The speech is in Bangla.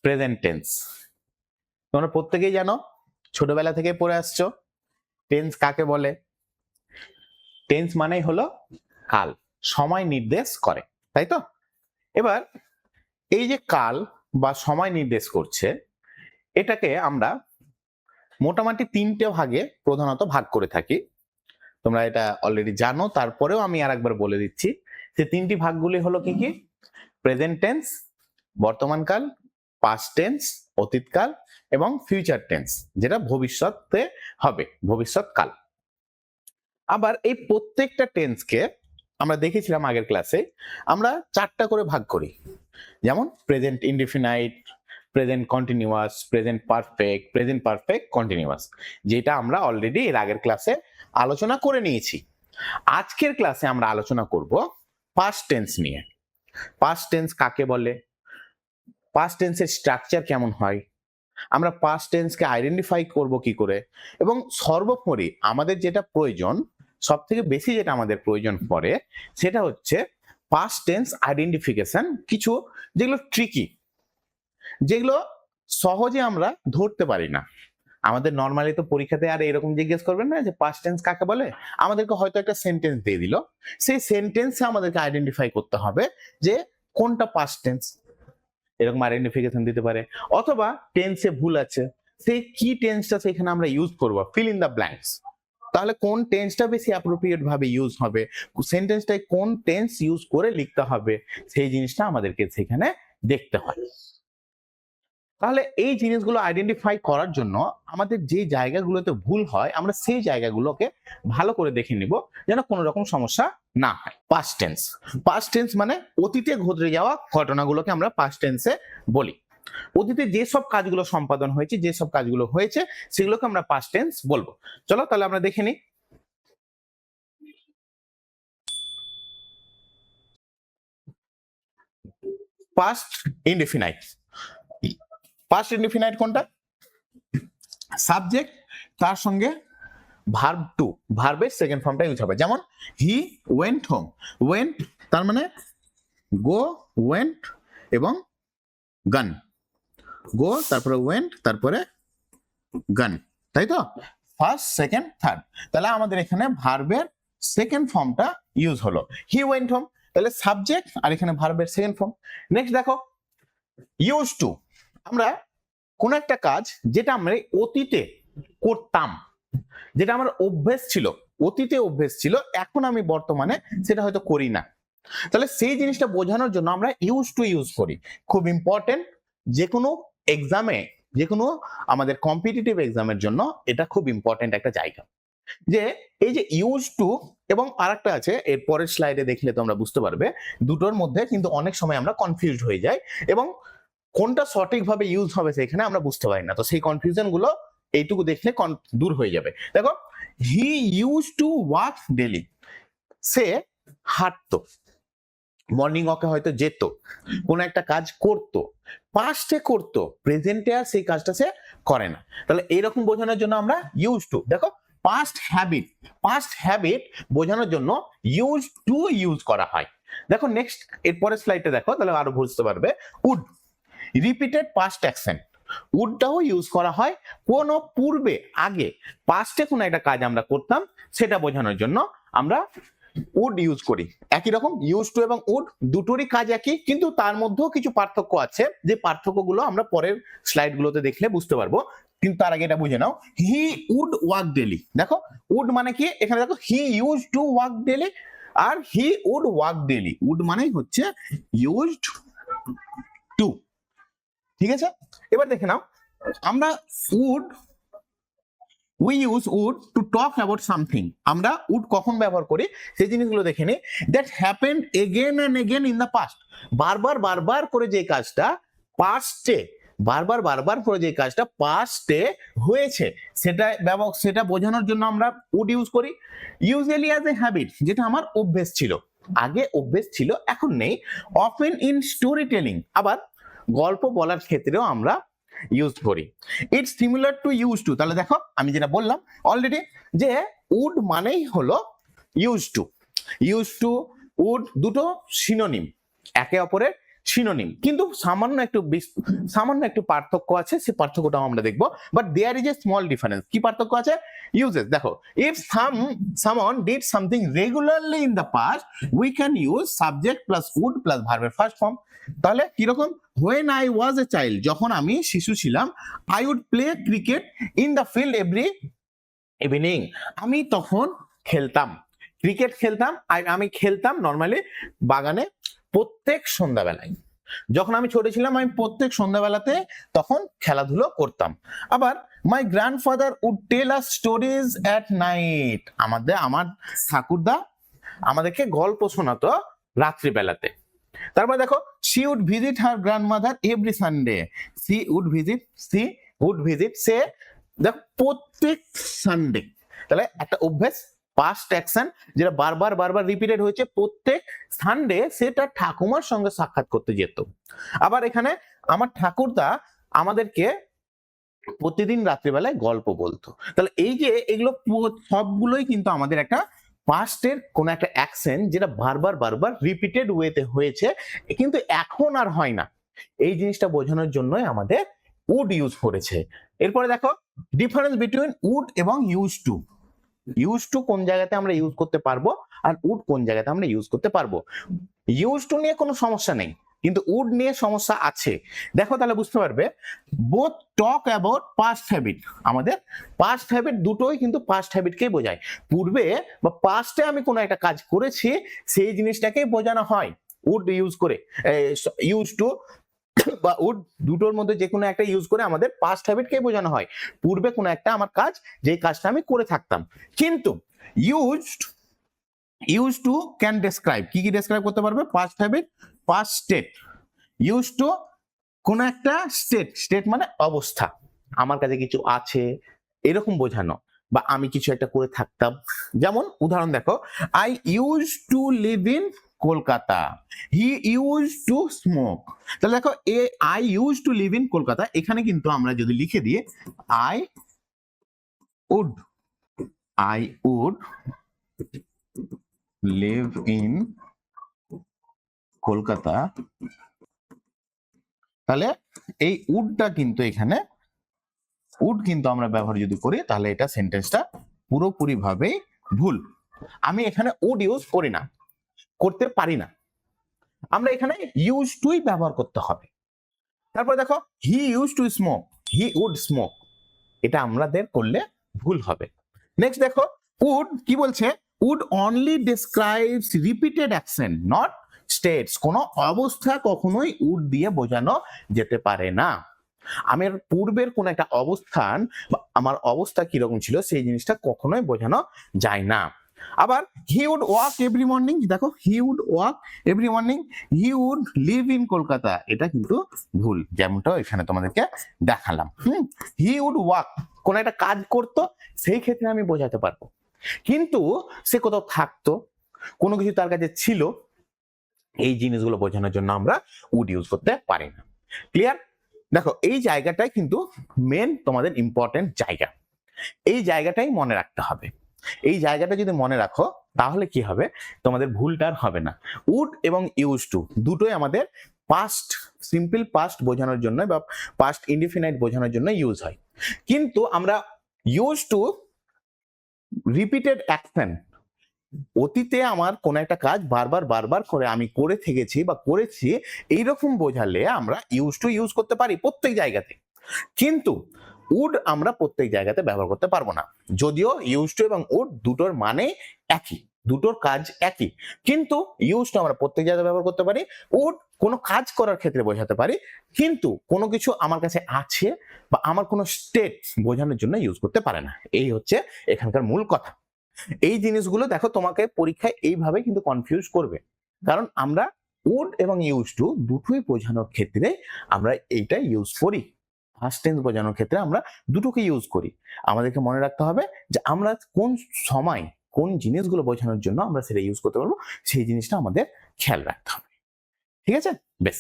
Present tense. তোমরা প্রত্যেকেই জানো, ছোটবেলা থেকে পড়ে আসছো টেন্স কাকে বলে। টেন্স মানেই হলো কাল, সময় নির্দেশ করে, তাই তো? এবার এই যে কাল বা সময় নির্দেশ করছে, এটাকে আমরা মোটামুটি তিনটে ভাগে প্রধানত ভাগ করে থাকি। তোমরা এটা অলরেডি জানো, তারপরেও আমি আরেকবার বলে দিচ্ছি। যে তিনটি ভাগগুলি হলো কি কি? প্রেজেন্ট টেন্স বর্তমানকাল, পাস্ট টেন্স অতীতকাল এবং ফিউচার টেন্স যেটা ভবিষ্যতে হবে, ভবিষ্যৎকাল। আবার এই প্রত্যেকটা টেন্সকে আমরা দেখেছিলাম আগের ক্লাসে, আমরা চারটা করে ভাগ করি। যেমন present indefinite, present continuous, present perfect, present perfect continuous, যেটা আমরা অলরেডি এর আগের ক্লাসে আলোচনা করে নিয়েছি। আজকের ক্লাসে আমরা আলোচনা করব পাস্ট টেন্স নিয়ে। পাস্ট টেন্স কাকে বলে, পাস্ট টেন্সের স্ট্রাকচার কেমন হয়, আমরা পাস্ট টেন্সকে আইডেন্টিফাই করব কি করে, এবং সর্বোপরি আমাদের যেটা প্রয়োজন, সব থেকে বেশি যেটা আমাদের প্রয়োজন পড়ে, সেটা হচ্ছে পাস্ট টেন্স আইডেন্টিফিকেশন। কিছু যেগুলো ট্রিকি, যেগুলো সহজে আমরা ধরতে পারি না। আমাদের নর্মালি তো পরীক্ষাতে আর এরকম জিজ্ঞেস করবেন না যে পাস্ট টেন্স কাকে বলে, আমাদেরকে হয়তো একটা সেন্টেন্স দিয়ে দিল, সেই সেন্টেন্সে আমাদেরকে আইডেন্টিফাই করতে হবে যে কোনটা পাস্ট টেন্স, এরকম আইডেন্টিফিকেশন দিতে পারে। অথবা টেন্সে ভুল আছে, সেই কি টেন্সটা সেখানে আমরা ইউজ করব, ফিল ইন দ্য ব্ল্যাঙ্কস। তাহলে কোন টেন্সটা বেশি অ্যাপ্রোপ্রিয়েট ভাবে ইউজ হবে, সেন্টেন্সটায় কোন টেন্স ইউজ করে লিখতে হবে, সেই জিনিসটা আমাদেরকে সেখানে দেখতে হয়। তাহলে এই জিনিসগুলো আইডেন্টিফাই করার জন্য আমাদের যে জায়গাগুলোতে ভুল হয়, আমরা সেই জায়গাগুলোকে ভালো করে দেখে নিব যেন কোনো রকম সমস্যা না হয়। পাস্ট টেন্স, পাস্ট টেন্স মানে অতীতে ঘটে যাওয়া ঘটনাগুলোকে আমরা পাস্ট টেন্সে বলি। অতীতে যেসব কাজগুলো সম্পাদন হয়েছে, যেসব কাজগুলো হয়েছে, সেগুলোকে আমরা পাস্ট টেন্স বলবো। চলো তাহলে আমরা দেখে নিই। Past indefinite. পাস্ট ইনডিফিনাইট কোনটা? সাবজেক্ট, তার সঙ্গে ভার্ব টু, ভার্বের সেকেন্ড ফর্মটা ইউজ হবে। যেমন হি ওয়েন্ট হোম, ওয়েন্ট তার মানে গো, ওয়েন্ট এবং গান, গো তারপরে ওয়েন্ট তারপরে গান, তাই তো? ফার্স্ট সেকেন্ড থার্ড, তাহলে আমাদের এখানে ভার্বের সেকেন্ড ফর্মটা ইউজ হলো, হি ওয়েন্ট হোম। তাহলে সাবজেক্ট আর এখানে ভার্বের সেকেন্ড ফর্ম। নেক্সট দেখো ইউজ টু, আমরা কোন একটা কাজ যেটা আমরা অতীতে করতাম, যেটা আমার অভ্যেস ছিল, অতীতে অভ্যেস ছিল, এখন আমি বর্তমানে সেটা হয়তো করি না, তাহলে সেই জিনিসটা বোঝানোর জন্য আমরা ইউজ টু ইউজ করি। খুব ইম্পর্টেন্ট, যে কোনো এক্সামে, যে কোনো আমাদের কম্পিটিটিভ এক্সামের জন্য এটা খুব ইম্পর্টেন্ট একটা জায়গা। যে এই যে ইউজ টু এবং আরেকটা আছে, এর পরের স্লাইডে দেখলে তোমরা বুঝতে পারবে, দুটোর মধ্যে কিন্তু অনেক সময় আমরা কনফিউজড হয়ে যাই এবং কোনটা সঠিকভাবে ইউজ হবে সেখানে আমরা বুঝতে পারি না। তো সেই কনফিউশন গুলো এইটুকু দেখলে দূর হয়ে যাবে। দেখো he use to walk daily, সে হাঁটতো, মর্নিং ওয়াকে হয়তো যেত, কোন একটা কাজ করতো, পাস্টে করতো, প্রেজেন্টে আর সেই কাজটা সে করে না। তাহলে এইরকম বোঝানোর জন্য আমরা ইউজ টু, দেখো পাস্ট হ্যাবিট, পাস্ট হ্যাবিট বোঝানোর জন্য ইউজ টু ইউজ করা হয়। দেখো নেক্সট এরপরের স্লাইডটা দেখো, তাহলে আরো বুঝতে পারবে। উড, রিপিটেড পাস্ট অ্যাকশন, উডটাও ইউজ করা হয় কোন পূর্বে, আগে পাস্টে কোন একটা কাজ আমরা করতাম সেটা বোঝানোর জন্য আমরা উড ইউজ করি। একই রকম ইউজ টু এবং উড দুটোরই কাজ একই, কিন্তু তার মধ্যেও কিছু পার্থক্য আছে, যে পার্থক্যগুলো আমরা পরের স্লাইডগুলোতে দেখলে বুঝতে পারবো। কিন্তু তার আগে এটা বুঝে নাও, হি উড ওয়াক ডেলি। দেখো উড মানে কি, এখানে দেখো he use to walk daily আর he would walk daily, would মানেই হচ্ছে ইউজড টু। ঠিক আছে, এবার দেখে নাও, আমরা would, we use would to talk about something, আমরা would কখন ব্যবহার করি সেই জিনিসগুলো দেখে নিই। that happened again and again in the past, বারবার বারবার করে যে কাজটা পাস্টে, বারবার বারবার করে যে কাজটা পাস্টে হয়েছে সেটা বোঝানোর জন্য আমরা would ইউজ করি। usually as a habit, যেটা আমার অভ্যেস ছিল, আগে অভ্যেস ছিল এখন নেই। often in storytelling, আবার গল্প বলার ক্ষেত্রেও আমরা ইউজ করি। It's similar to use two, তাহলে দেখো আমি যেটা বললাম অলরেডি, যে উড মানেই হলো use to. Use to would দুটো সিনোনিম, একে অপরের সিনোনিম, কিন্তু সামান্য একটু পার্থক্য আছে, সেই পার্থক্যটাও আমরা দেখবো। But there is a small difference. কি পার্থক্য আছে? ইউজেস দেখো, if someone did something regularly in the past, we can use subject plus would plus verb এর ফার্স্ট ফর্ম। তাহলে কিরকম? when I was a child, যখন আমি শিশু ছিলাম, I would play cricket in the field every evening, আমি তখন খেলতাম, ক্রিকেট খেলতাম, আমি খেলতাম নর্মালি বাগানে প্রত্যেক সন্ধ্যাবেলায়। যখন আমি ছোট ছিলাম আমি প্রত্যেক সন্ধ্যাবেলাতে তখন খেলাধুলো করতাম। আবার my grandfather would tell us stories at night, আমার ঠাকুরদা আমাদেরকে গল্প শোনাতো রাত্রিবেলাতে। তারপর দেখো, she would visit her grandmother every Sunday, she would visit সে দেখ প্রত্যেক সানডে। তাহলে একটা অভ্যাস, পাস্ট অ্যাকশন যেটা বারবার রিপিটেড হয়েছে, প্রত্যেক সানডে সে তার ঠাকুমার সঙ্গে সাক্ষাৎ করতে যেত। আবার এখানে আমার ঠাকুরদা আমাদেরকে প্রতিদিন রাত্রিবেলায় গল্প বলতো। তাহলে এই যে এগুলো সবগুলোই কিন্তু আমাদের একটা পাস্টের কোন একটা অ্যাকশন যেটা বারবার রিপিটেড ওয়েতে হয়েছে, কিন্তু এখন আর হয় না। এই জিনিসটা বোঝানোর জন্যই আমাদের উড ইউজ করেছে। এরপরে দেখো, ডিফারেন্স বিটুইন উড এবং ইউজ টু। ইউজ টু কোন জায়গাতে আমরা ইউজ করতে পারবো আর উড কোন জায়গাতে আমরা ইউজ করতে পারবো। ইউজ টু নিয়ে কোনো সমস্যা নেই, কিন্তু উড নিয়ে সমস্যা আছে। দেখো তাহলে বুঝতে পারবে, both talk about past habit. আমাদের পাস্ট হ্যাবিট দুটোই কিন্তু পাস্ট হ্যাবিটকেই বোঝায়। পূর্বে বা পাস্টে আমি কোনো একটা কাজ করেছি সেই জিনিসটাকেই বোঝানো হয় উড ইউজ করে। ইউজ টু বা উড দুটোর মধ্যে যে কোনো একটা ইউজ করে আমাদের পাস্ট হ্যাবিটকে বোঝানো হয়। পূর্বে কোনো একটা আমার কাজ, যে কাজটা আমি করে থাকতাম। কিন্তু ইউজ টু ক্যান ডেসক্রাইব, কি ডেসক্রাইব করতে পারবে? Past habit, past state. Use to কোন একটা স্টেট মানে অবস্থা, আমার কাছে কিছু আছে এরকম বোঝানো, বা আমি কিছু একটা করে থাকতাম। যেমন উদাহরণ দেখো, I use to live in Kolkata, he use to smoke. তাহলে দেখো, I use to live in Kolkata, এখানে কিন্তু আমরা যদি লিখে দিই I would live in Kolkata, তাহলে এই উডটা কিন্তু এখানে উড কিন্তু আমরা ব্যবহার যদি করি তাহলে এটা সেন্টেন্সটা পুরোপুরি ভাবে ভুল। আমি এখানে উড ইউজ করি না, করতে পারি না, আমরা এখানে ইউজ টুই ব্যবহার করতে হবে। তারপর দেখো, he use to smoke, he would smoke, এটা আমাদের করলে ভুল হবে। নেক্সট দেখো, উড কি বলছে? Would only describes repeated action not states. কোন অবস্থা কখনোই উড দিয়ে বোঝানো যেতে পারে না। আমার পূর্বের কোন একটা অবস্থান, আমার অবস্থা কিরকম ছিল সেই জিনিসটা কখনোই বোঝানো যায় না। আবার he would walk every morning, দেখো he would walk every morning, he would live in Kolkata, এটা কিন্তু ভুল, যেমনটা এখানে তোমাদেরকে দেখালাম। হি উড ওয়াক কোন একটা কাজ করতো, সেই ক্ষেত্রে আমি বোঝাতে পারবো, কিন্তু সে কোথাও থাকতো, কোনো কিছু তার কাছে ছিল, এই জিনিসগুলো বোঝানোর জন্য আমরা উড ইউজ করতে পারি না। ক্লিয়ার? দেখো এই জায়গাটাই কিন্তু মেন তোমাদের ইম্পর্টেন্ট জায়গা, এই জায়গাটাই মনে রাখতে হবে। এই জায়গাটা যদি মনে রাখো তাহলে কি হবে, তোমাদের ভুলটা আর হবে না। উড এবং ইউজ টু দুটোই আমাদের পাস্ট, সিম্পল পাস্ট বোঝানোর জন্য বা পাস্ট ইনডিফিনাইট বোঝানোর জন্য ইউজ হয়। কিন্তু আমরা ইউজ টু রিপিটেড অ্যাকশন, অতীতে আমার কোন একটা কাজ বারবার করে আমি করে থেকেছি বা করেছি, এইরকম বোঝালে আমরা ইউজ টু ইউজ করতে পারি প্রত্যেক জায়গাতে। কিন্তু উড আমরা প্রত্যেক জায়গাতে ব্যবহার করতে পারবো না, যদিও ইউজ টু এবং উড দুটোর মানে একই, দুটোর কাজ একই, কিন্তু ইউজ টু আমরা প্রত্যেক জায়গায় ব্যবহার করতে পারি, উড কোনো কাজ করার ক্ষেত্রে বোঝাতে পারি, কিন্তু কোনো কিছু আমার কাছে আছে বা আমার কোনো স্টেট বোঝানোর জন্য ইউজ করতে পারে না। এই হচ্ছে এখানকার মূল কথা। এই জিনিসগুলো দেখো তোমাকে পরীক্ষায় এইভাবে কিন্তু কনফিউজ করবে, কারণ আমরা উড এবং ইউজ টু দুটোই বোঝানোর ক্ষেত্রে আমরা এইটা ইউজ করি। ফার্স্ট টেন্স বোঝানোর ক্ষেত্রে আমরা দুটোকে ইউজ করি। আমাদেরকে মনে রাখতে হবে যে আমরা কোন সময় কোন জিনিসগুলো বোঝানোর জন্য আমরা সেটা ইউজ করতে পারবো, সেই জিনিসটা আমাদের খেয়াল রাখতে হবে। ঠিক আছে? বেশ।